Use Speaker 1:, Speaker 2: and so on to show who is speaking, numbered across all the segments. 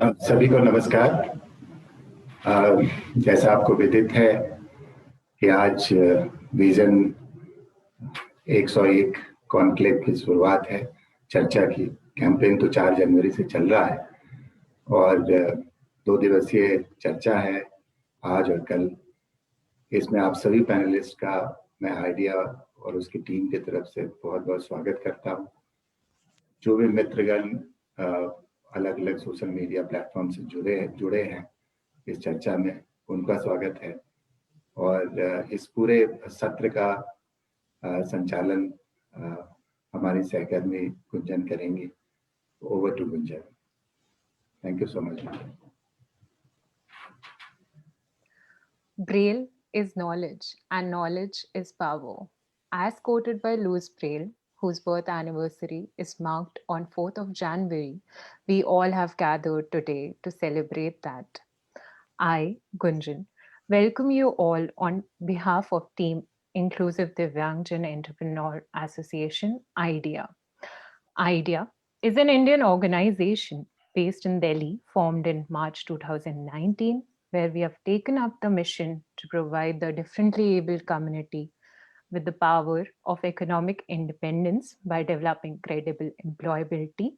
Speaker 1: सभी को नमस्कार। जैसा आपको विदित है कि आज विजन 101 कॉन्क्लेव की शुरुआत है। चर्चा की कैंपेन तो 4 जनवरी से चल रहा है और 2 दिवसीय चर्चा है आज और कल। इसमें आप सभी पैनलिस्ट का मैं आइडिया और उसकी टीम की तरफ से बहुत बहुत स्वागत करता हूँ। जो भी मित्रगण अलग अलग सोशल मीडिया प्लेटफॉर्म से जुड़े हैं इस चर्चा में, उनका स्वागत है। और इस पूरे सत्र का संचालन हमारी सहकर्मी गुंजन करेंगी। Over to Gunjan. Thank you so much.
Speaker 2: Braille is knowledge and knowledge is power. As quoted by Louis Braille, whose birth anniversary is marked on 4th of January, we all have gathered today to celebrate that. I, Gunjan, welcome you all on behalf of Team Inclusive Divyangjan Entrepreneur Association, IDEA. IDEA is an Indian organization based in Delhi, formed in March 2019, where we have taken up the mission to provide the differently abled community with the power of economic independence by developing credible employability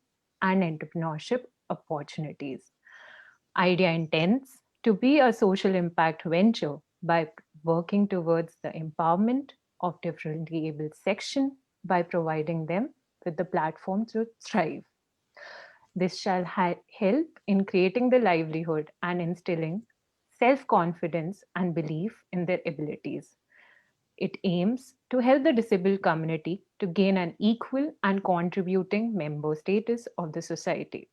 Speaker 2: and entrepreneurship opportunities. IDEA intends to be a social impact venture by working towards the empowerment of differently abled section by providing them with the platform to thrive. This shall help in creating the livelihood and instilling self confidence and belief in their abilities. It aims to help the disabled community to gain an equal and contributing member status of the society.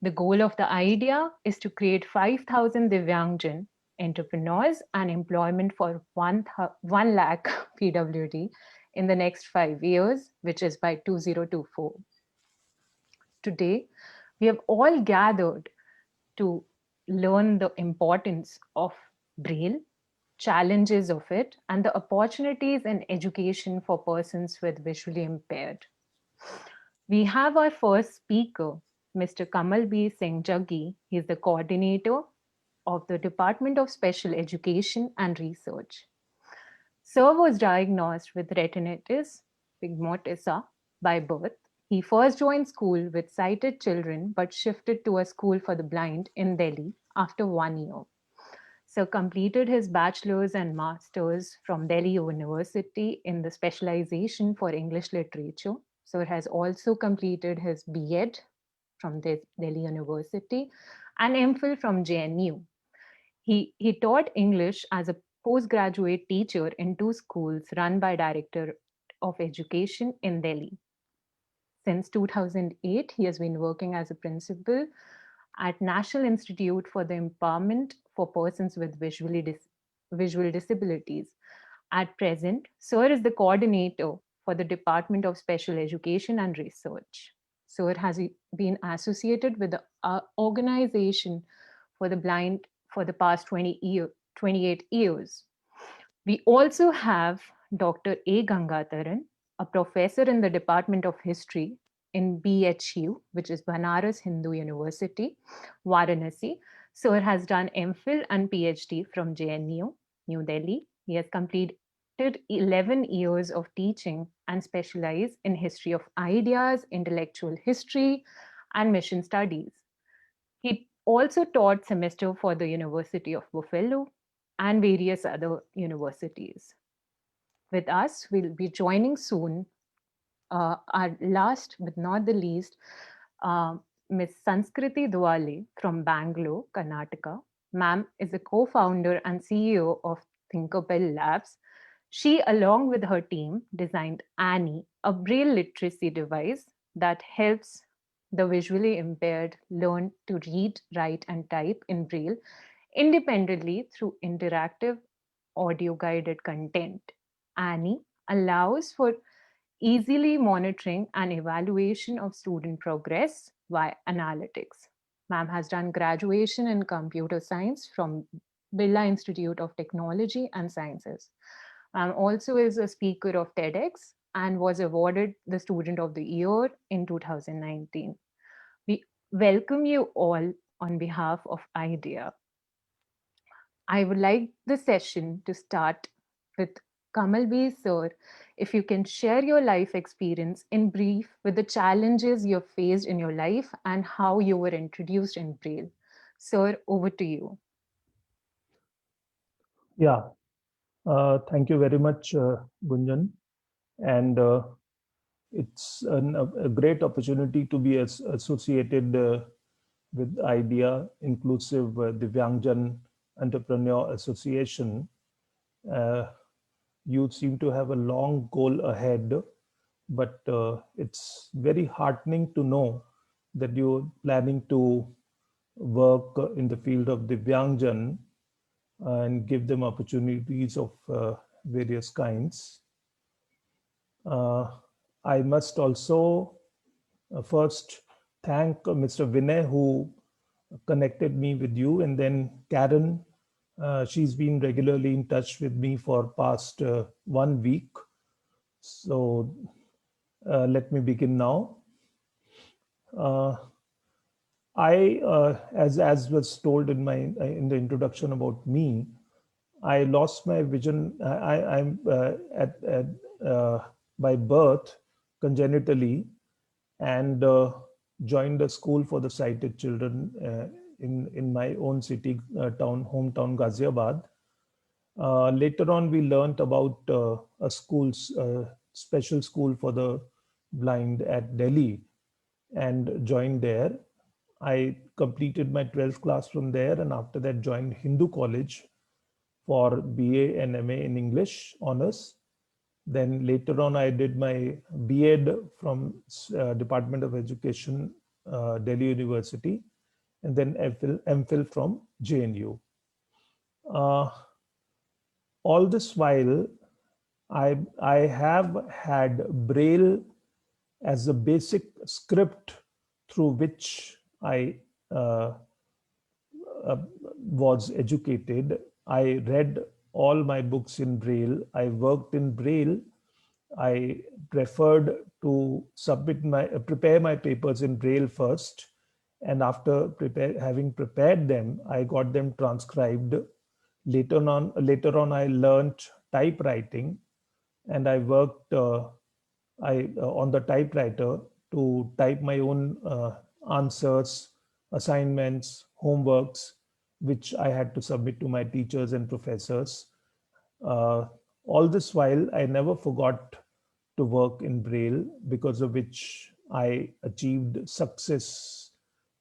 Speaker 2: The goal of the idea is to create 5,000 Divyangjan entrepreneurs and employment for 1 lakh PWD in the next 5 years, which is by 2024. Today, we have all gathered to learn the importance of Braille, challenges of it, and the opportunities in education for persons with visually impaired. We have our first speaker, Mr. Kamal B. Singh Jaggi. He is the coordinator of the Department of Special Education and Research. Sir was diagnosed with retinitis pigmentosa by birth. He first joined school with sighted children but shifted to a school for the blind in Delhi after 1 year. Sir completed his bachelor's and master's from Delhi University in the specialization for English literature. Sir has also completed his B.Ed from Delhi University and MPhil from JNU. He taught English as a postgraduate teacher in 2 schools run by Director of Education in Delhi. Since 2008, he has been working as a principal at National Institute for the Empowerment for Persons with Visual Disabilities. At present, Sir is the coordinator for the Department of Special Education and Research. Sir has been associated with the Organization for the Blind for the past 28 years. We also have Dr. A. Gangatharan, a professor in the Department of History in BHU, which is Banaras Hindu University, Varanasi. Sir has done MPhil and PhD from JNU, New Delhi. He has completed 11 years of teaching and specialized in history of ideas, intellectual history, and mission studies. He also taught semester for the University of Buffalo and various other universities. With us, we'll be joining soon our last but not the least, Ms. Sanskriti Dwale from Bangalore, Karnataka. Ma'am is a co-founder and CEO of Thinkerbell Labs. She, along with her team, designed Annie, a braille literacy device that helps the visually impaired learn to read, write, and type in braille independently through interactive audio guided content. Annie allows for easily monitoring and evaluation of student progress via analytics. Ma'am has done graduation in computer science from Birla Institute of Technology and Sciences. Ma'am also is a speaker of TEDx and was awarded the Student of the Year in 2019. We welcome you all on behalf of IDEA. I would like the session to start with Kamalveer sir. If you can share your life experience in brief with the challenges you faced in your life and how you were introduced in Braille. Sir, over to you.
Speaker 3: Yeah, thank you very much, Gunjan. And it's a great opportunity to be associated with IDEA, Inclusive Divyangjan Entrepreneur Association. Uh, you seem to have a long goal ahead, but it's very heartening to know that you're planning to work in the field of Divyangjan and give them opportunities of various kinds. Uh, I must also first thank Mr. Vinay who connected me with you, and then Karen. She's been regularly in touch with me for past 1 week. So let me begin now. Uh, as was told in the introduction about me, I lost my vision. I'm at by birth congenitally, and joined a school for the sighted children in my own city, hometown Ghaziabad. Later on, we learnt about a special school for the blind at Delhi, and joined there. I completed my 12th class from there, and after that joined Hindu College for BA and MA in English honors. Then later on, I did my B.Ed from Department of Education, Delhi University, and then MPhil from JNU. Uh, all this while, I have had Braille as a basic script through which I uh, was educated. I read all my books in Braille. I worked in Braille. I preferred to prepare my papers in Braille first, and after having prepared them, I got them transcribed. Later on, I learned typewriting, and I worked on the typewriter to type my own answers, assignments, homeworks, which I had to submit to my teachers and professors. Uh, all this while, I never forgot to work in Braille, because of which I achieved success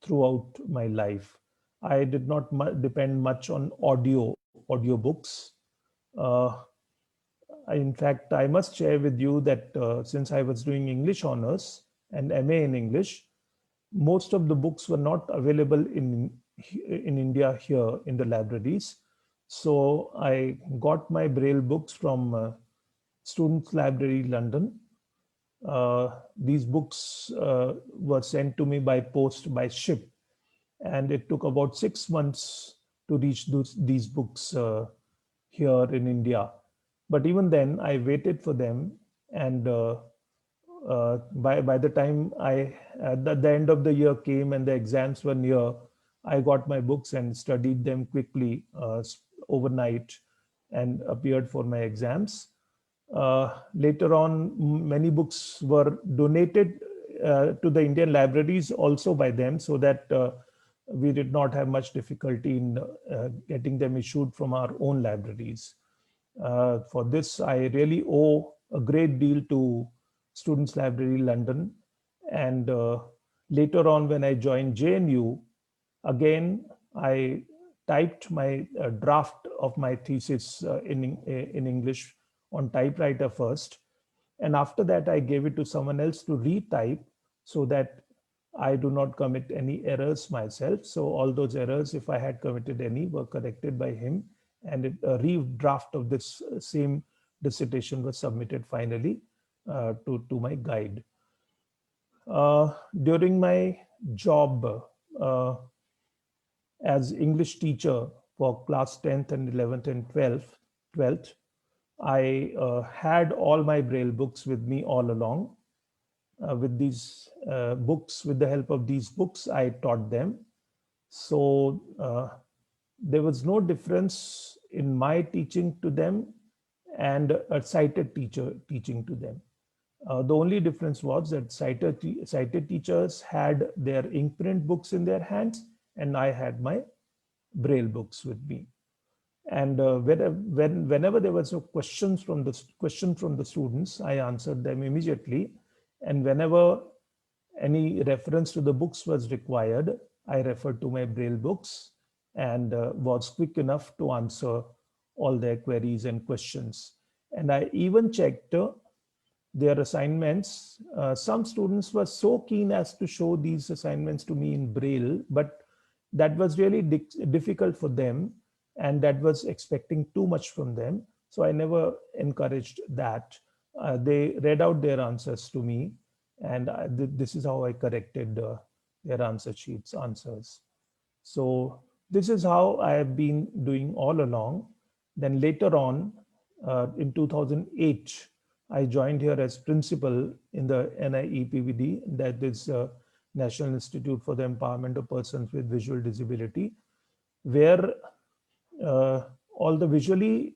Speaker 3: throughout my life. I did not depend much on audiobooks. Uh, in fact, I must share with you that since I was doing English honors and MA in English, most of the books were not available in India here in the libraries. So I got my Braille books from Students' Library, London. These books were sent to me by post by ship, and it took about 6 months to reach these books here in India. But even then, I waited for them, and by the time the end of the year came and the exams were near, I got my books and studied them quickly overnight, and appeared for my exams. Later on, many books were donated to the Indian libraries also by them, so that we did not have much difficulty in getting them issued from our own libraries. For this, I really owe a great deal to Students' Library, London. And later on, when I joined JNU, again, I typed my draft of my thesis in English on typewriter first. And after that, I gave it to someone else to retype, so that I do not commit any errors myself. So all those errors, if I had committed any, were corrected by him. And a redraft of this same dissertation was submitted finally to my guide. During my job uh, as English teacher for class 10th and 11th and 12th, I had all my Braille books with me all along. With the help of these books, I taught them. So there was no difference in my teaching to them and a sighted teacher teaching to them. The only difference was that sighted teachers had their ink print books in their hands, and I had my braille books with me. And whenever there was a question from the students, I answered them immediately. And whenever any reference to the books was required, I referred to my braille books and was quick enough to answer all their queries and questions. And I even checked their assignments. Some students were so keen as to show these assignments to me in braille, but that was really difficult for them, and that was expecting too much from them. So I never encouraged that. They read out their answers to me, and this is how I corrected their answers. So this is how I have been doing all along. Then later on, in 2008, I joined here as principal in the NIEPVD, that is National Institute for the Empowerment of Persons with Visual Disability, where all the visually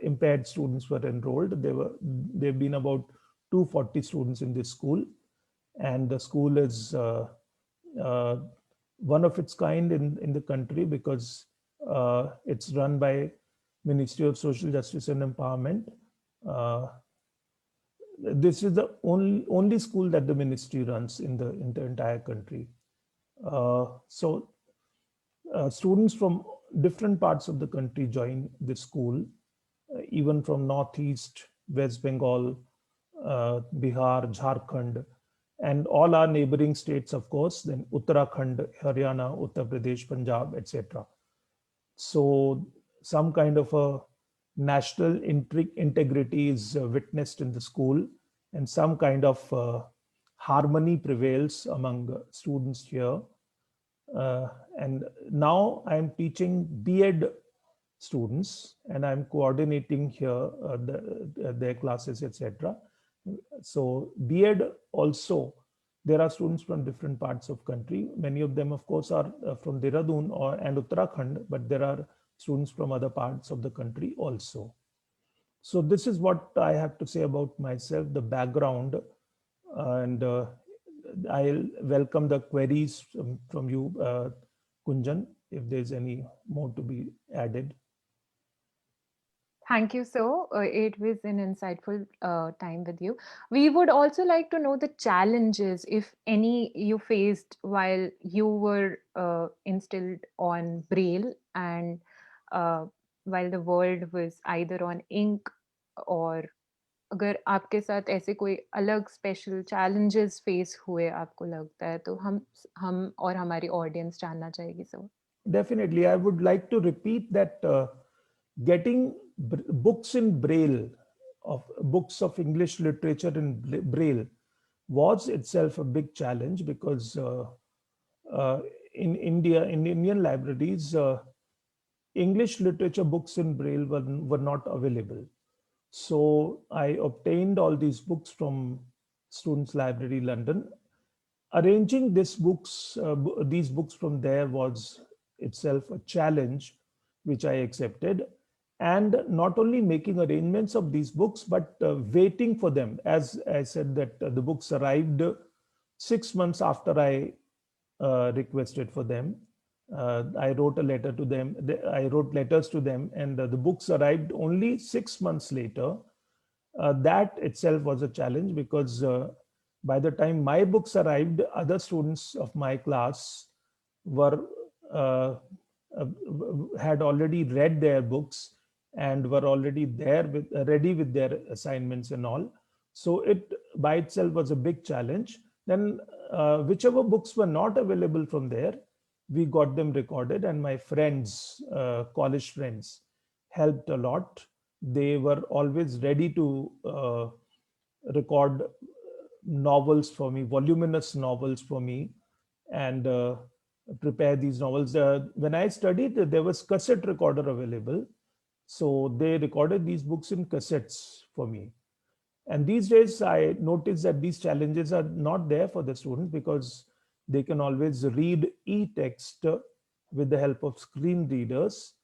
Speaker 3: impaired students were enrolled. There've been about 240 students in this school, and the school is one of its kind in the country, because it's run by Ministry of Social Justice and Empowerment. This is the only school that the ministry runs in the entire country. So students from different parts of the country join this school, even from Northeast, West Bengal, Bihar, Jharkhand, and all our neighboring states, of course, then Uttarakhand, Haryana, Uttar Pradesh, Punjab, etc. So some kind of a national integrity is witnessed in the school, and some kind of harmony prevails among students here. And now I'm teaching B.Ed students, and I'm coordinating here their classes, etc. So B.Ed also, there are students from different parts of country. Many of them, of course, are from Dehradun and Uttarakhand, but there are students from other parts of the country also. So this is what I have to say about myself, the background, and I'll welcome the queries from you, Kunjan, if there's any more to be added.
Speaker 2: Thank you, sir. It was an insightful time with you. We would also like to know the challenges, if any, you faced while you were instilled on Braille, and while the world was either on ink, or अगर आपके साथ ऐसे कोई अलग special challenges face हुए आपको लगता है, तो हम और हमारी ऑडियंस जानना चाहेगी sir.
Speaker 3: Definitely, I would like to repeat that getting books in Braille, of books of English literature in Braille, was itself a big challenge, because in India, in Indian libraries, English literature books in Braille were not available. So I obtained all these books from Students' Library, London. Arranging these books from there was itself a challenge, which I accepted. And not only making arrangements of these books, but waiting for them. As I said, that the books arrived 6 months after I requested for them. I wrote a letter to them. I wrote letters to them, and the books arrived only 6 months later. That itself was a challenge, because by the time my books arrived, other students of my class were had already read their books and were already there ready with their assignments and all. So it by itself was a big challenge. Then whichever books were not available from there, we got them recorded, and my friends, college friends, helped a lot. They were always ready to record novels for me, voluminous novels for me, and prepare these novels. When I studied, there was cassette recorder available. So they recorded these books in cassettes for me. And these days, I noticed that these challenges are not there for the students, because they can always read e-text with the help of screen readers.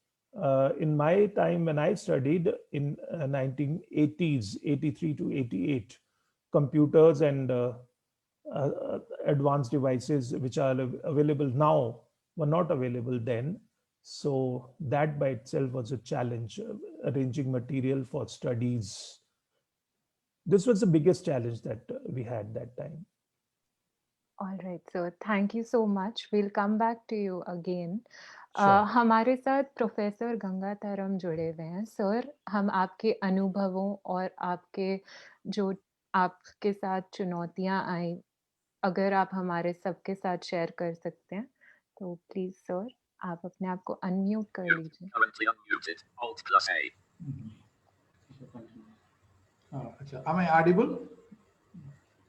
Speaker 3: In my time when I studied in 1980s, 83 to 88, computers and advanced devices which are available now were not available then. So that by itself was a challenge, arranging material for studies. This was the biggest challenge that we had that time.
Speaker 2: All right, so thank you so much. We'll come back to you again.
Speaker 3: Sure.
Speaker 2: हमारे साथ professor गंगातारम जुड़े हुए हैं sir. हम आपके अनुभवों और आपके जो आपके साथ चुनौतियां आई, अगर आप हमारे सबके साथ शेयर कर सकते हैं तो प्लीज सर आप अपने आप को अनम्यूट कर लीजिए।
Speaker 4: Currently unmuted. Alt+A.
Speaker 5: Am I audible?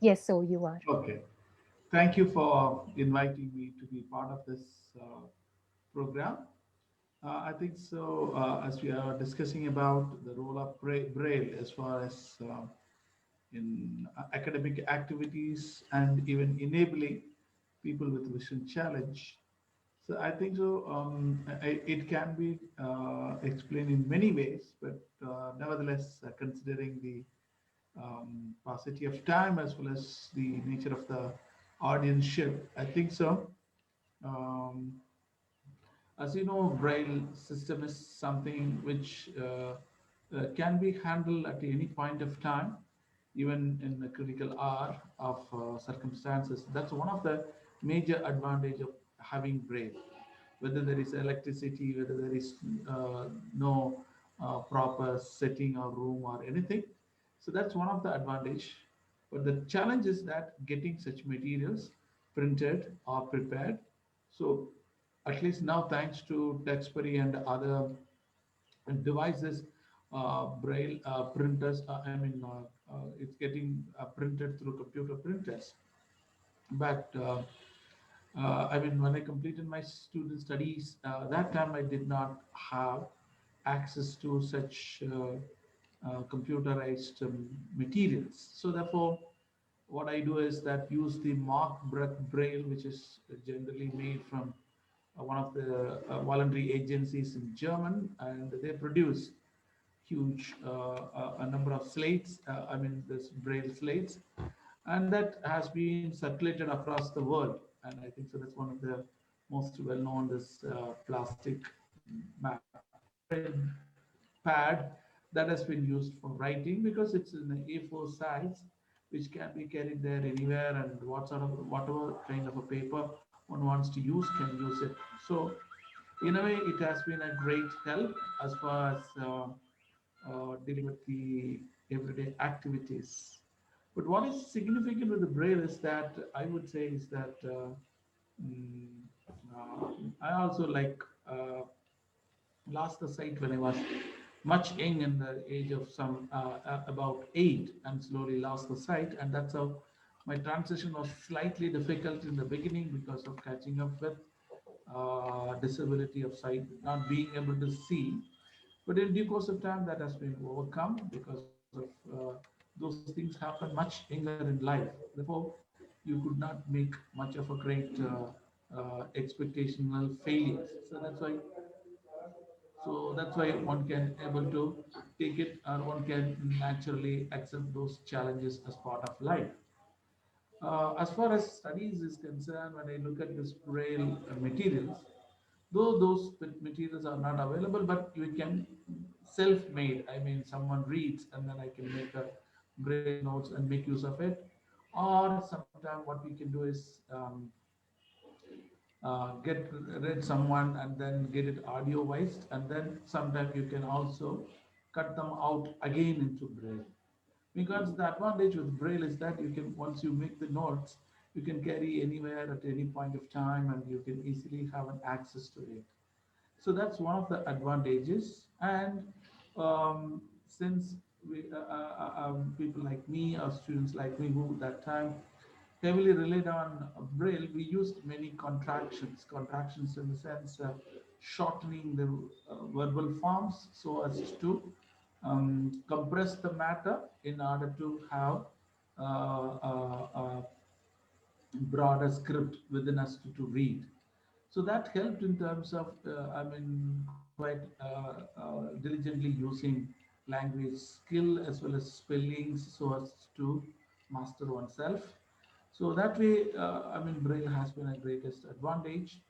Speaker 2: Yes, so you are.
Speaker 5: Okay. Thank you for inviting me to be part of this program. I think so, as we are discussing about the role of Braille as far as in academic activities and even enabling people with vision challenge. So I think so. It can be explained in many ways, but nevertheless, considering the paucity of time as well as the nature of the audience, I think so. Um, as you know, Braille system is something which can be handled at any point of time, even in the critical hour of circumstances. That's one of the major advantage of having Braille. Whether there is electricity, whether there is no proper setting or room or anything. So that's one of the advantage. But the challenge is that getting such materials printed or prepared. So at least now, thanks to Textbury and other devices, braille printers, it's getting printed through computer printers. But when I completed my student studies, that time I did not have access to such computerized materials. So therefore, what I do is that use the Mark Braille, which is generally made from one of the voluntary agencies in German, and they produce huge a number of slates. This Braille slates, and that has been circulated across the world. And I think so. That's one of the most well-known this plastic pad that has been used for writing because it's in the A4 size, which can be carried there anywhere, and whatever kind of a paper one wants to use can use it. So in a way, it has been a great help as far as dealing with the everyday activities. But what is significant with the Braille is that I would say is that mm, I also lost the sight when I was much young, in the age of some about 8, and slowly lost the sight, and that's how my transition was slightly difficult in the beginning because of catching up with disability of sight, not being able to see. But in due course of time, that has been overcome because of those things happen much younger in life. Therefore, you could not make much of a great expectational failures. So that's why one can able to take it, or one can naturally accept those challenges as part of life. As far as studies is concerned, when I look at this Braille materials, though those materials are not available, but you can self-made. I mean, someone reads and then I can make a Braille notes and make use of it. Or sometimes what we can do is get read someone and then get it audio wise, and then sometimes you can also cut them out again into Braille. Because the advantage with Braille is that you can, once you make the notes, you can carry anywhere at any point of time, and you can easily have an access to it. So that's one of the advantages. And since people like me, or students like me, who that time heavily relied on Braille, we used many contractions in the sense shortening the verbal forms so as to compress the matter in order to have broader script within us to read. So that helped in terms of, quite diligently using language skill as well as spellings so as to master oneself. So that way, Braille has been a greatest advantage.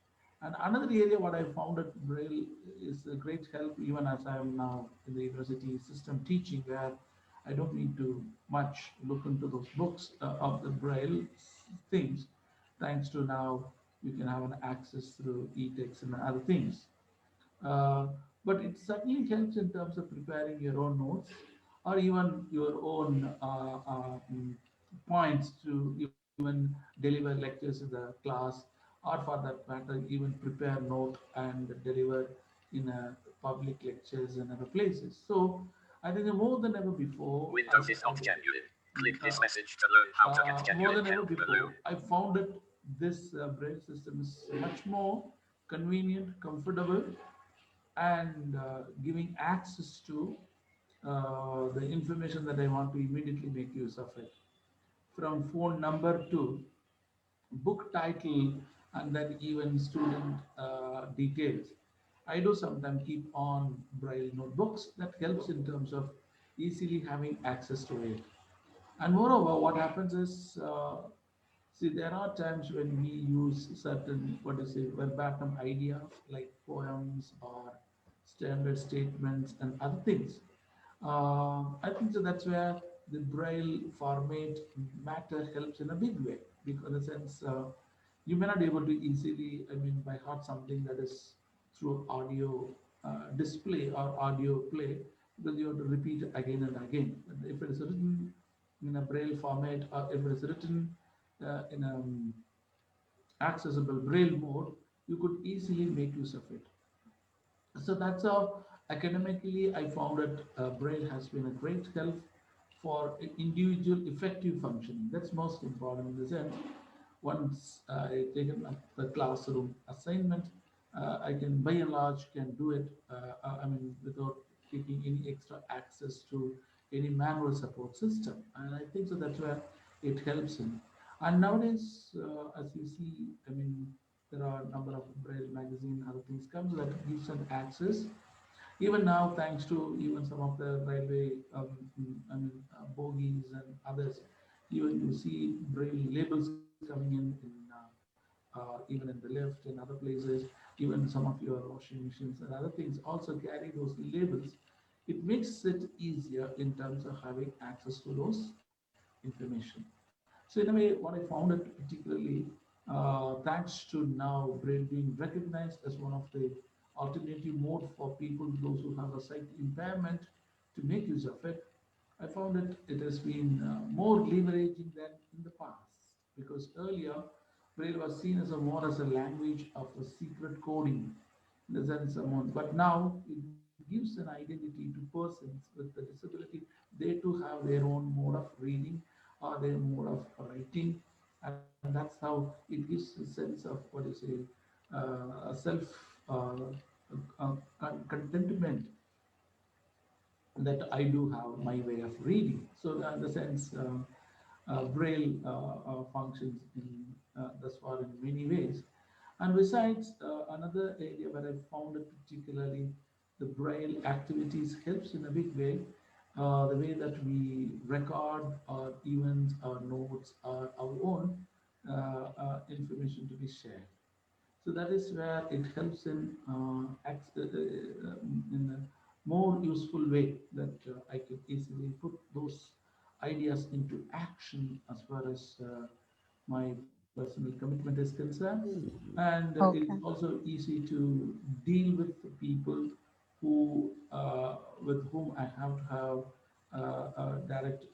Speaker 5: And another area what I found that Braille is a great help, even as I am now in the university system teaching, where I don't need to much look into those books of the Braille things. Thanks to now, you can have an access through e-text and other things. Uh, but it certainly helps in terms of preparing your own notes or even your own points to even deliver lectures in the class, or for that matter, even prepare note and deliver in public lectures and other places. So I think more than ever before,
Speaker 4: Windows is not genuine. Click this message to learn how to get
Speaker 5: more
Speaker 4: genuine
Speaker 5: than ever
Speaker 4: help
Speaker 5: before,
Speaker 4: balloon.
Speaker 5: I found that this Braille system is much more convenient, comfortable, and giving access to the information that I want to immediately make use of it. From phone number to book title and then even student details. I do sometimes keep on Braille notebooks that helps in terms of easily having access to it. And moreover, what happens is, see, there are times when we use certain, what is it, verbatim idea like poems or standard statements and other things. I think so that's where the Braille format matter helps in a big way, because in a sense, you may not be able to easily, by heart something that is through audio display or audio play, because you have to repeat it again and again. But if it is written in a Braille format, or if it is written in a accessible Braille mode, you could easily make use of it. So that's how academically I found that Braille has been a great help for individual effective functioning. That's most important in the sense. Once I taken up the classroom assignment, I can by and large can do it. Without taking any extra access to any manual support system. And I think so that's where it helps in. And nowadays, as you see, there are a number of Braille magazine, other things comes that gives an access. Even now, thanks to even some of the railway bogies and others, even you see Braille labels coming in even in the lift and other places, even some of your washing machines and other things also carry those labels. It makes it easier in terms of having access to those information. So in a way, what I found it particularly, thanks to now Braille being recognized as one of the alternative mode for people, those who have a sight impairment, to make use of it, I found it has been more leveraging than in the past. Because earlier, Braille was seen as a more as a language of a secret coding, in the sense someone, but now it gives an identity to persons with the disability. They too have their own mode of reading or their mode of writing, and that's how it gives a sense of what you say, a self uh, contentment that I do have my way of reading. So in the sense, Braille functions in thus far in many ways. And besides, another area where I found it particularly the Braille activities helps in a big way. The way that we record our events, our notes, our own information to be shared. So that is where it helps in a more useful way that I can easily put those ideas into action as far as my personal commitment is concerned. And it's
Speaker 2: Okay.
Speaker 5: also easy to deal with the people who with whom I have to have direct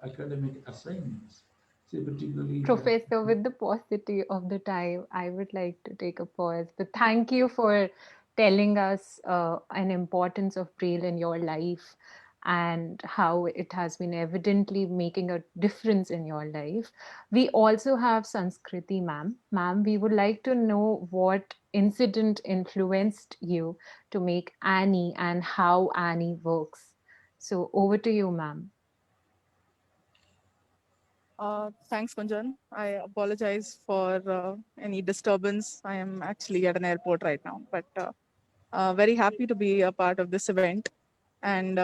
Speaker 5: academic assignments. Say particularly if I
Speaker 2: Professor, with the paucity of the time, I would like to take a pause. But thank you for telling us an importance of Braille in your life and how it has been evidently making a difference in your life. We also have Sanskriti ma'am. Ma'am, we would like to know what incident influenced you to make Annie and how Annie works. So over to you, ma'am.
Speaker 6: Thanks, Kunjan. I apologize for any disturbance. I am actually at an airport right now, but very happy to be a part of this event, and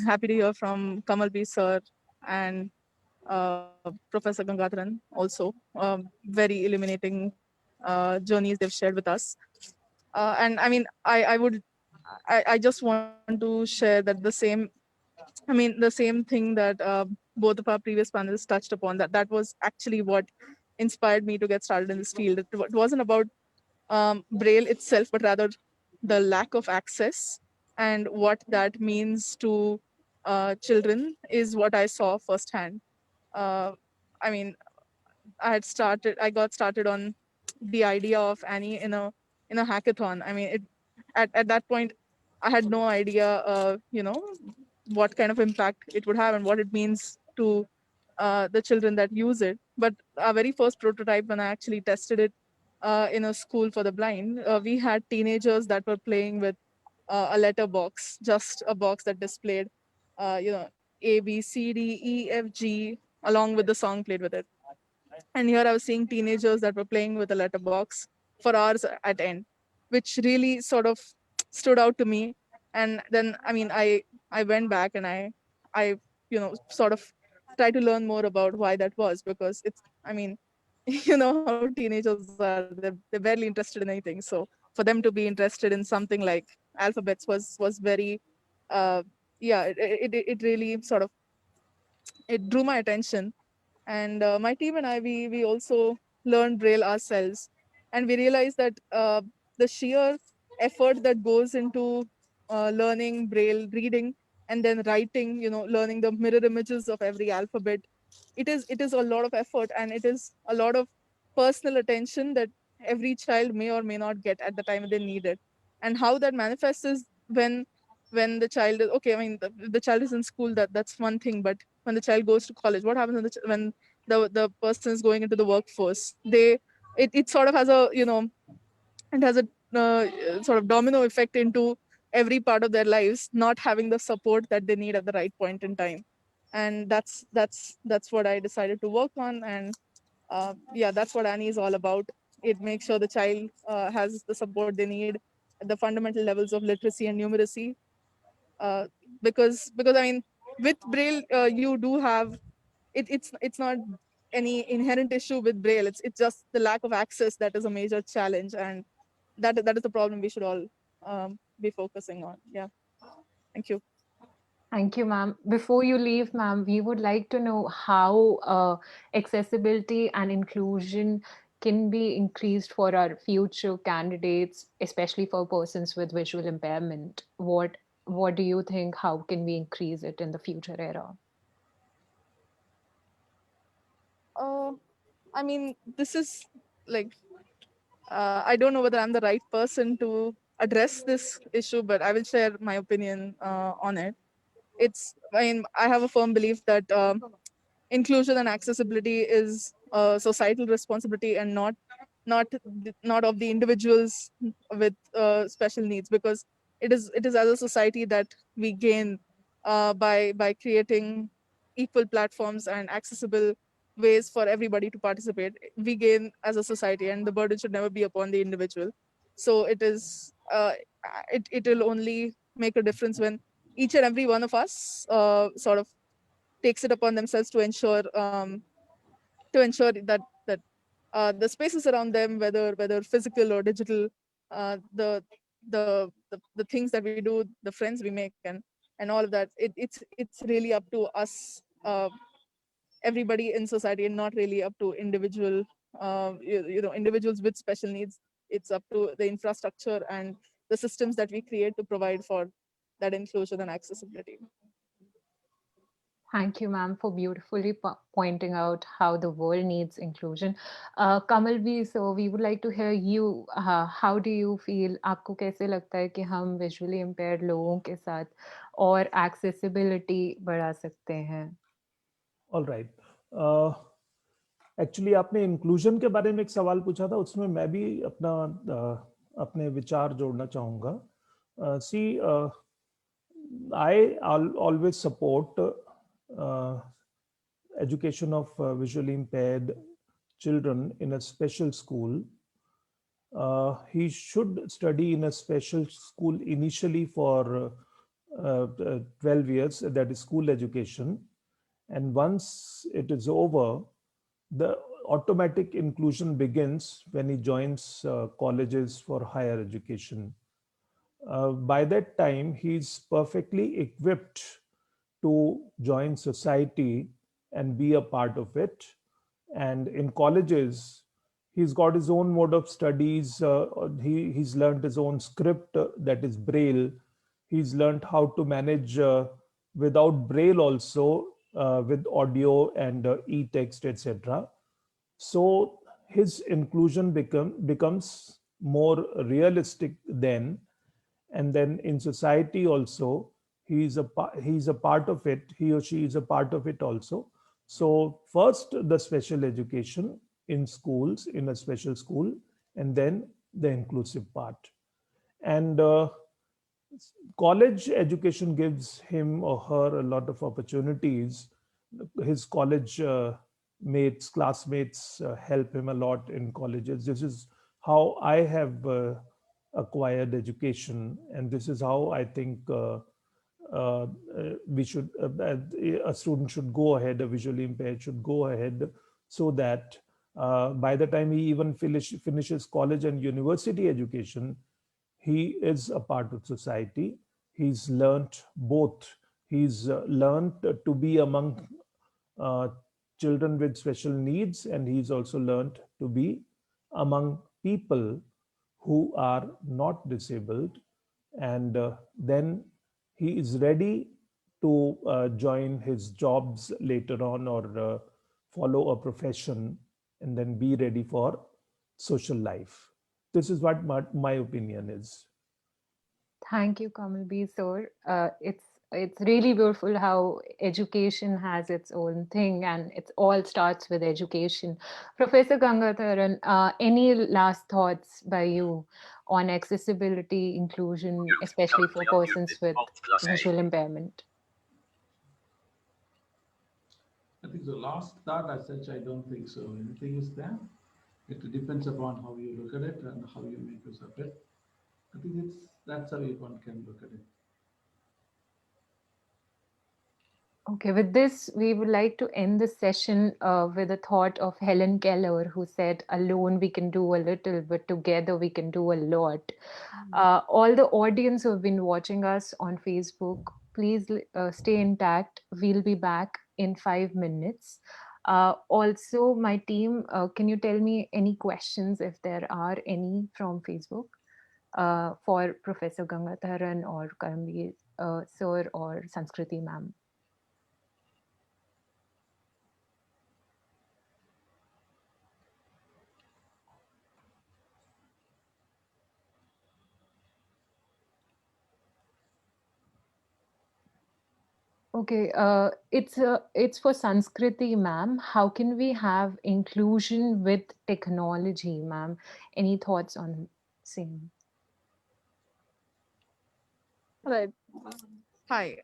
Speaker 6: happy to hear from Kamal B. sir and Professor Gangadharan also. Very illuminating journeys they've shared with us. And I mean, I just want to share that the same thing that both of our previous panelists touched upon, that was actually what inspired me to get started in this field. It wasn't about Braille itself, but rather the lack of access and what that means to children is what I saw firsthand. Uh, I mean, I got started on the idea of Annie in a hackathon. I mean, at that point, I had no idea, what kind of impact it would have and what it means to the children that use it. But our very first prototype, when I actually tested it in a school for the blind, we had teenagers that were playing with a letter box, just a box that displayed, A, B, C, D, E, F, G, along with the song played with it. And here I was seeing teenagers that were playing with a letterbox for hours at end, which really sort of stood out to me. And then, I mean, I went back and I sort of tried to learn more about why that was, because it's, I mean, you know how teenagers are, they're barely interested in anything. So for them to be interested in something like alphabets was very, uh, yeah, it really sort of, it drew my attention. And my team and I, we also learned Braille ourselves, and we realized that the sheer effort that goes into learning Braille, reading and then writing, learning the mirror images of every alphabet, it is a lot of effort, and it is a lot of personal attention that every child may or may not get at the time they need it. And how that manifests is when the child is okay. I mean, the child is in school, that's one thing, but when the child goes to college, what happens when the person is going into the workforce? It sort of has a, it has a sort of domino effect into every part of their lives, not having the support that they need at the right point in time. And that's what I decided to work on. And yeah, that's what Annie is all about. It makes sure the child has the support they need at the fundamental levels of literacy and numeracy. uh, because I mean, with Braille, you do have it's not any inherent issue with Braille. It's just the lack of access that is a major challenge, and that is the problem we should all be focusing on. Yeah, thank you.
Speaker 2: Thank you, ma'am. Before you leave, ma'am, we would like to know how accessibility and inclusion can be increased for our future candidates, especially for persons with visual impairment. What do you think? How can we increase it in the future era?
Speaker 6: uh, I mean, this is like, I don't know whether I'm the right person to address this issue, but I will share my opinion on it. I mean, I have a firm belief that inclusion and accessibility is a societal responsibility, and not not of the individuals with special needs, because it is as a society that we gain by creating equal platforms and accessible ways for everybody to participate. We gain as a society, and the burden should never be upon the individual. So it will only make a difference when each and every one of us sort of takes it upon themselves to ensure that the spaces around them, whether physical or digital, the things that we do, the friends we make, and all of that, it's really up to us, everybody in society, and not really up to individual individuals with special needs. It's up to the infrastructure and the systems that we create to provide for that inclusion and accessibility.
Speaker 2: Thank you, ma'am, for beautifully pointing out how the world needs inclusion. Kamal भी, so we would like to hear you. How do you feel? आपको कैसे लगता है कि हम visually impaired लोगों के साथ और accessibility बढ़ा सकते हैं?
Speaker 3: All right. Actually, आपने inclusion के बारे में एक सवाल पूछा था, उसमें मैं भी अपने विचार जोड़ना चाहूँगा. See, I always support education of visually impaired children in a special school. He should study in a special school initially for 12 years, that is school education. And once it is over, the automatic inclusion begins when he joins colleges for higher education. By that time, he's perfectly equipped to join society and be a part of it. And in colleges, he's got his own mode of studies. He's learned his own script, that is Braille. He's learned how to manage without Braille also, with audio and e-text, etc. So his inclusion becomes more realistic then. And then in society also, he's a part of it. He or she is a part of it also. So first the special education in schools, in a special school, and then the inclusive part. And college education gives him or her a lot of opportunities. His college mates, classmates help him a lot in colleges. This is how I have acquired education, and this is how I think we should, a student should go ahead, a visually impaired should go ahead, so that by the time he even finishes college and university education, he is a part of society. He's learned both. He's learned to be among uh, children with special needs, and he's also learned to be among people who are not disabled. And then he is ready to join his jobs later on, or follow a profession, and then be ready for social life. This is what my opinion is.
Speaker 2: Thank you, Kamalbi sir. It's really beautiful how education has its own thing, and it all starts with education. Professor Gangadharan, any last thoughts by you on accessibility, inclusion,
Speaker 4: You're
Speaker 2: especially for
Speaker 4: currently
Speaker 2: persons
Speaker 4: unmuted.
Speaker 2: with
Speaker 4: Alt plus A.
Speaker 2: visual impairment?
Speaker 5: I think the last thought as such, I don't think so. Anything is there. It depends upon how you look at it and how you make use of it. I think that's how one can look at it.
Speaker 2: Okay, with this, we would like to end the session with a thought of Helen Keller, who said, "Alone we can do a little, but together we can do a lot." All the audience who have been watching us on Facebook, please stay intact. We'll be back in 5 minutes. Also, my team, can you tell me any questions, if there are any, from Facebook for Professor Gangadharan or Karambi sir or Sanskriti ma'am? Okay, it's for Sanskriti, ma'am. How can we have inclusion with technology, ma'am? Any thoughts on same?
Speaker 6: Right. Hi.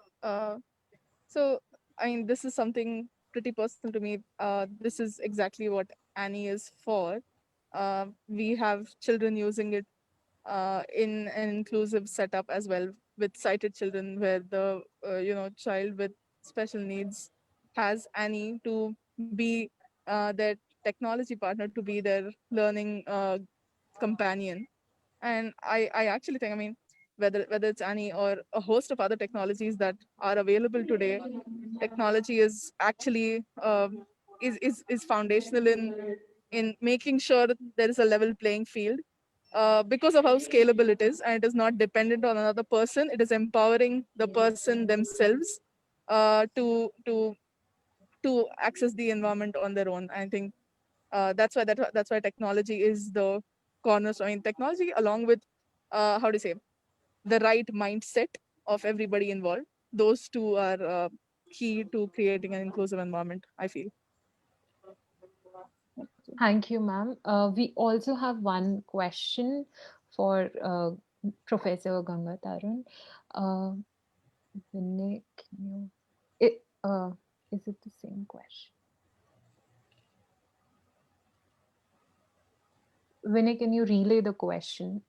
Speaker 6: So, I mean, this is something pretty personal to me. This is exactly what Annie is for. We have children using it in an inclusive setup as well, with sighted children, where the child with special needs has Annie to be their technology partner, to be their learning companion. And I actually think, I mean, whether it's Annie or a host of other technologies that are available today, technology is actually is foundational in making sure that there is a level playing field, because of how scalable it is, and it is not dependent on another person. It is empowering the person themselves to access the environment on their own. I think that's why technology is the cornerstone. I mean, technology, along with how to say, the right mindset of everybody involved. Those two are key to creating an inclusive environment, I feel.
Speaker 2: Thank you, ma'am. We also have one question for Professor Gangadharan. Vinay, can you? Is it the same question? Vinay, can you relay the question?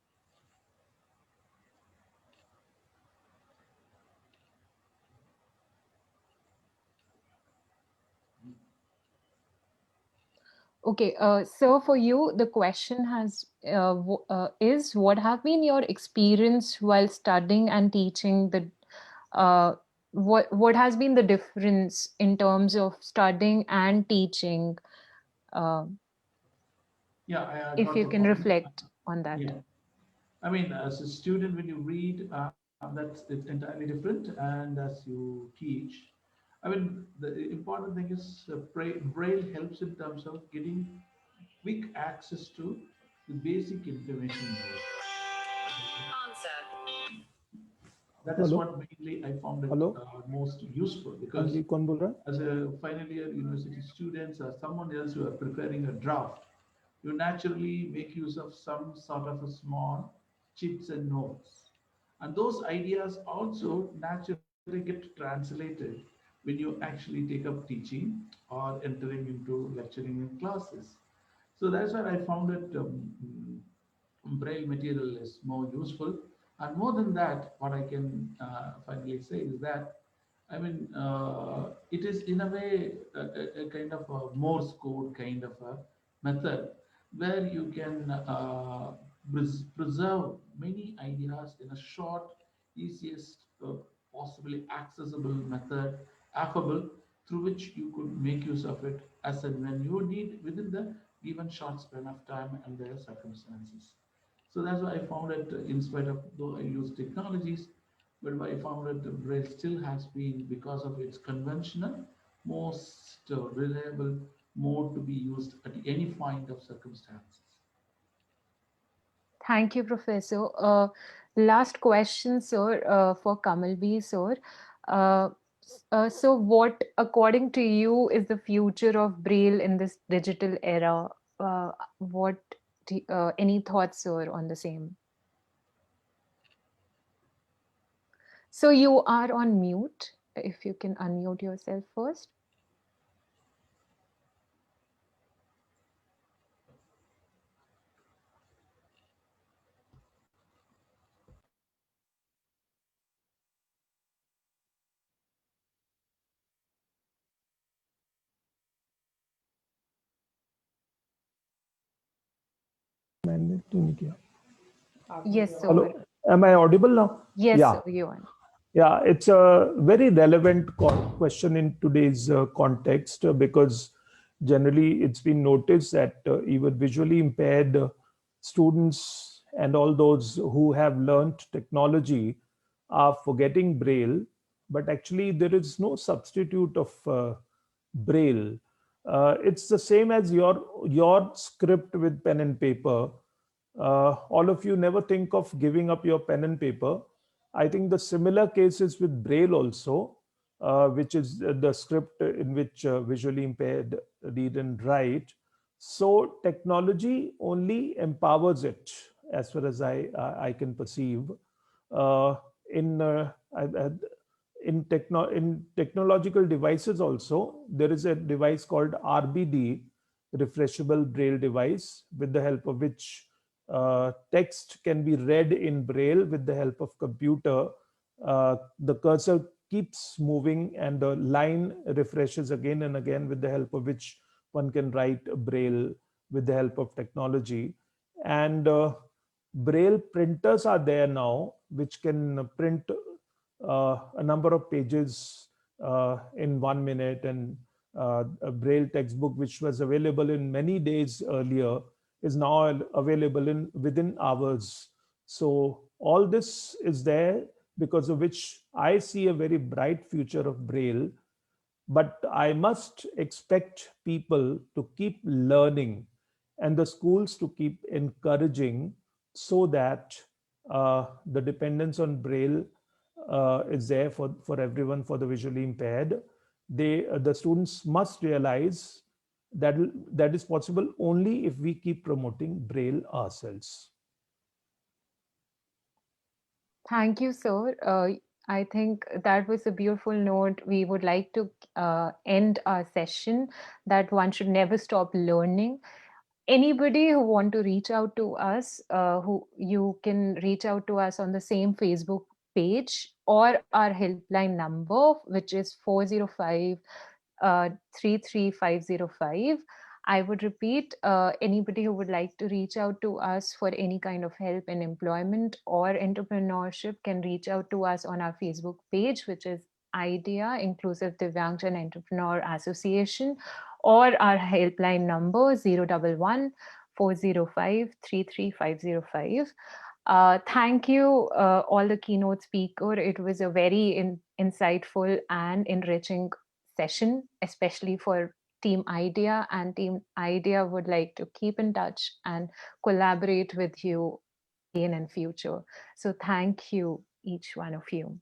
Speaker 2: Okay, so for you, the question is what have been your experience while studying and teaching the what has been the difference in terms of studying and teaching? Uh,
Speaker 5: Yeah, I
Speaker 2: if
Speaker 5: got
Speaker 2: you
Speaker 5: the
Speaker 2: can
Speaker 5: point.
Speaker 2: reflect on that.
Speaker 5: Yeah. I mean, as a student, when you read, that's it's entirely different, and as you teach, I mean, the important thing is Braille helps in terms of getting quick access to the basic information. That is
Speaker 3: Hello,
Speaker 5: what mainly I found it
Speaker 3: hello.
Speaker 5: most useful
Speaker 3: हाँ
Speaker 5: because
Speaker 3: जी, कौन बोल रहा है?
Speaker 5: as a final year university students or someone else who are preparing a draft, you naturally make use of some sort of a small chips and notes. And those ideas also naturally get translated when you actually take up teaching or entering into lecturing in classes. So that's why I found it Braille material is more useful. And more than that, what I can finally say is that I mean, it is in a way a kind of a Morse code kind of a method where you can preserve many ideas in a short, easiest, possibly accessible method, affable, through which you could make use of it as and when you need within the given short span of time and their circumstances. So that's why I found it, in spite of though I use technologies, but I found that the Braille still has been, because of its conventional, most reliable mode to be used at any point of circumstances.
Speaker 2: Thank you, Professor. Last question, sir, for Kamal B, sir. Uh, so, what, according to you, is the future of Braille in this digital era? What any thoughts, sir, on the same? So, you are on mute. If you can unmute yourself first.
Speaker 3: मैंने तो नहीं किया.
Speaker 2: Yes, sir.
Speaker 3: Hello, am I audible now?
Speaker 2: Yes,
Speaker 3: Yeah.
Speaker 2: sir, you are.
Speaker 3: Yeah, it's a very relevant question in today's context because generally it's been noticed that even visually impaired students and all those who have learned technology are forgetting Braille, but actually there is no substitute of Braille. It's the same as your script with pen and paper. All of you never think of giving up your pen and paper. I think the similar cases with Braille also, which is the script in which visually impaired read and write. So technology only empowers it, as far as I can perceive. Uh, in in technological devices also, there is a device called RBD, refreshable Braille device, with the help of which text can be read in Braille with the help of computer. The cursor keeps moving and the line refreshes again and again, with the help of which one can write Braille with the help of technology. And Braille printers are there now, which can print a number of pages in 1 minute, and a Braille textbook, which was available in many days earlier, is now available in within hours. So all this is there, because of which I see a very bright future of Braille. But I must expect people to keep learning and the schools to keep encouraging, so that the dependence on Braille is there for everyone, for the visually impaired. The students must realize that that is possible only if we keep promoting Braille ourselves.
Speaker 2: Thank you, sir. I think that was a beautiful note. We would like to end our session, that one should never stop learning. anybody who want to reach out to us, who you can reach out to us on the same Facebook page or our helpline number, which is 405 33505. I would repeat, anybody who would like to reach out to us for any kind of help in employment or entrepreneurship can reach out to us on our Facebook page, which is IDEA, Inclusive Divyangjan Entrepreneur Association, or our helpline number 011 405 33505. Thank you, all the keynote speaker. It was a very insightful and enriching session, especially for Team IDEA, and Team IDEA would like to keep in touch and collaborate with you in future. So thank you, each one of you.